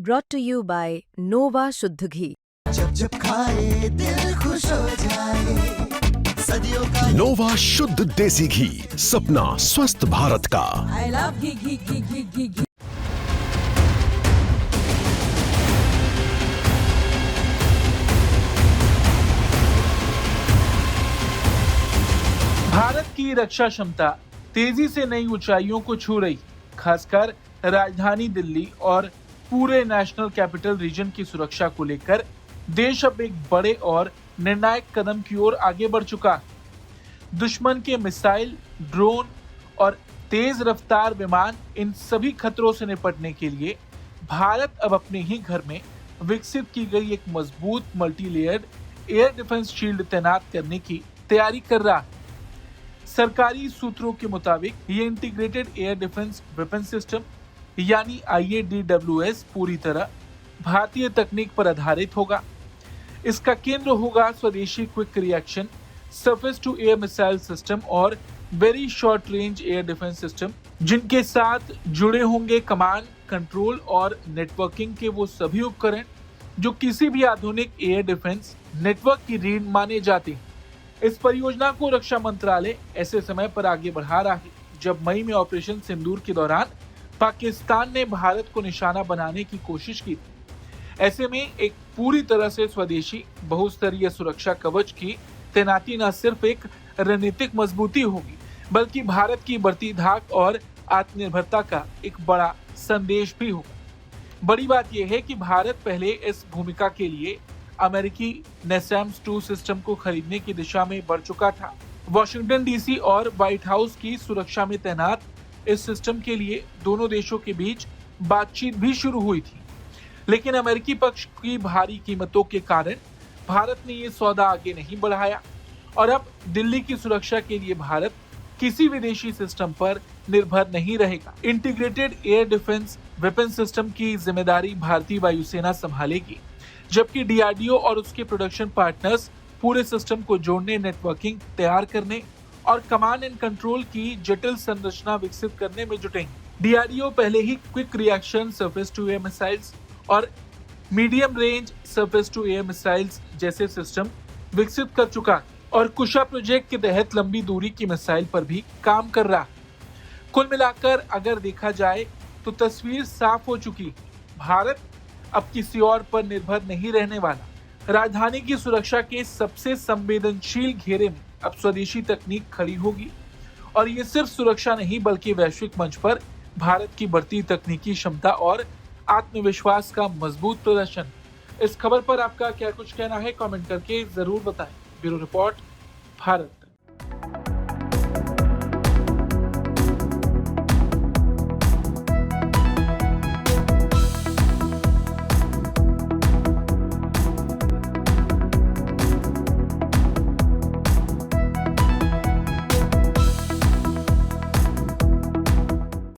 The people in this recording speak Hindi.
brought to you by Nova शुद्ध घी। जब जब खाए दिल खुश हो जाए, सदियों का नोवा शुद्ध देसी घी, सपना स्वस्थ भारत का। I love घी घी घी घी घी घी। भारत की रक्षा क्षमता तेजी से नई ऊंचाइयों को छू रही, खासकर राजधानी दिल्ली और पूरे नेशनल कैपिटल रीजन की सुरक्षा को लेकर देश अब एक बड़े और निर्णायक कदम की ओर आगे बढ़ चुका है। दुश्मन के मिसाइल, ड्रोन और तेज रफ्तार विमान, इन सभी खतरों से निपटने के लिए भारत अब अपने ही घर में विकसित की गई एक मजबूत multi layered air defence shield तैनात करने की तैयारी कर रहा है। सरकारी सूत्रों के मुताबिक ये integrated air defence weapon system यानी IADWS पूरी तरह भारतीय तकनीक पर आधारित होगा। इसका केंद्र होगा स्वदेशी quick reaction surface to air missile system और very short range air defence system, जिनके साथ जुड़े होंगे कमांड, कंट्रोल और नेटवर्किंग के वो सभी उपकरण जो किसी भी आधुनिक एयर डिफेंस नेटवर्क की रीढ़ माने जाते हैं। इस परियोजना को रक्षा मंत्रालय ऐसे समय पर आगे बढ़ा रहा है जब मई में ऑपरेशन सिंदूर के दौरान पाकिस्तान ने भारत को निशाना बनाने की कोशिश की थी। ऐसे में एक पूरी तरह से स्वदेशी बहुस्तरीय सुरक्षा कवच की तैनाती न सिर्फ एक रणनीतिक मजबूती होगी, बल्कि भारत की बढ़ती धाक और आत्मनिर्भरता का एक बड़ा संदेश भी होगा। बड़ी बात यह है कि भारत पहले इस भूमिका के लिए अमेरिकी NASAMS 2 सिस्टम को खरीदने की दिशा में बढ़ चुका था। वॉशिंगटन DC और व्हाइट हाउस की सुरक्षा में तैनात इस सिस्टम के लिए दोनों देशों के बीच बातचीत भी शुरू हुई थी, लेकिन अमेरिकी पक्ष की भारी कीमतों के कारण भारत ने ये सौदा आगे नहीं बढ़ाया और अब दिल्ली की सुरक्षा के लिए भारत किसी विदेशी सिस्टम पर निर्भर नहीं रहेगा। Integrated air defence weapon system की जिम्मेदारी भारतीय वायुसेना संभालेगी, जबकि DRDO और उसके प्रोडक्शन पार्टनर्स पूरे सिस्टम को जोड़ने, नेटवर्किंग तैयार करने और कमांड एंड कंट्रोल की जटिल संरचना विकसित करने में जुटेंगे। DRDO पहले ही quick reaction surface to air missiles और medium range surface to air missiles जैसे सिस्टम विकसित कर चुका है और कुशा प्रोजेक्ट के तहत लंबी दूरी की मिसाइल पर भी काम कर रहा है। कुल मिलाकर अगर देखा जाए तो तस्वीर साफ हो चुकी। भारत अब किसी और पर निर्भर नहीं रहने वाला। राजधानी की सुरक्षा के सबसे संवेदनशील घेरे में अब स्वदेशी तकनीक खड़ी होगी और ये सिर्फ सुरक्षा नहीं बल्कि वैश्विक मंच पर भारत की बढ़ती तकनीकी क्षमता और आत्मविश्वास का मजबूत प्रदर्शन। इस खबर पर आपका क्या कुछ कहना है, कमेंट करके जरूर बताएं। Bureau report, Bharat.